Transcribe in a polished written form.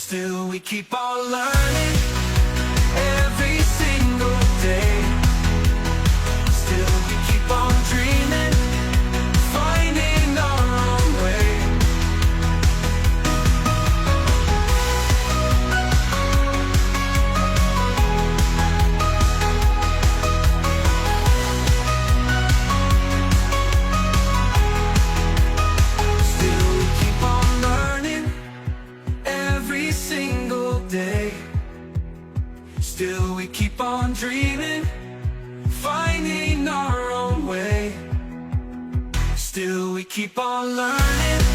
Still we keep on learning every single day. Still we keep on dreaming, finding our own way. Still we keep on learning every single day. Still we keep on dreaming, finding our own way. Still we keep on learning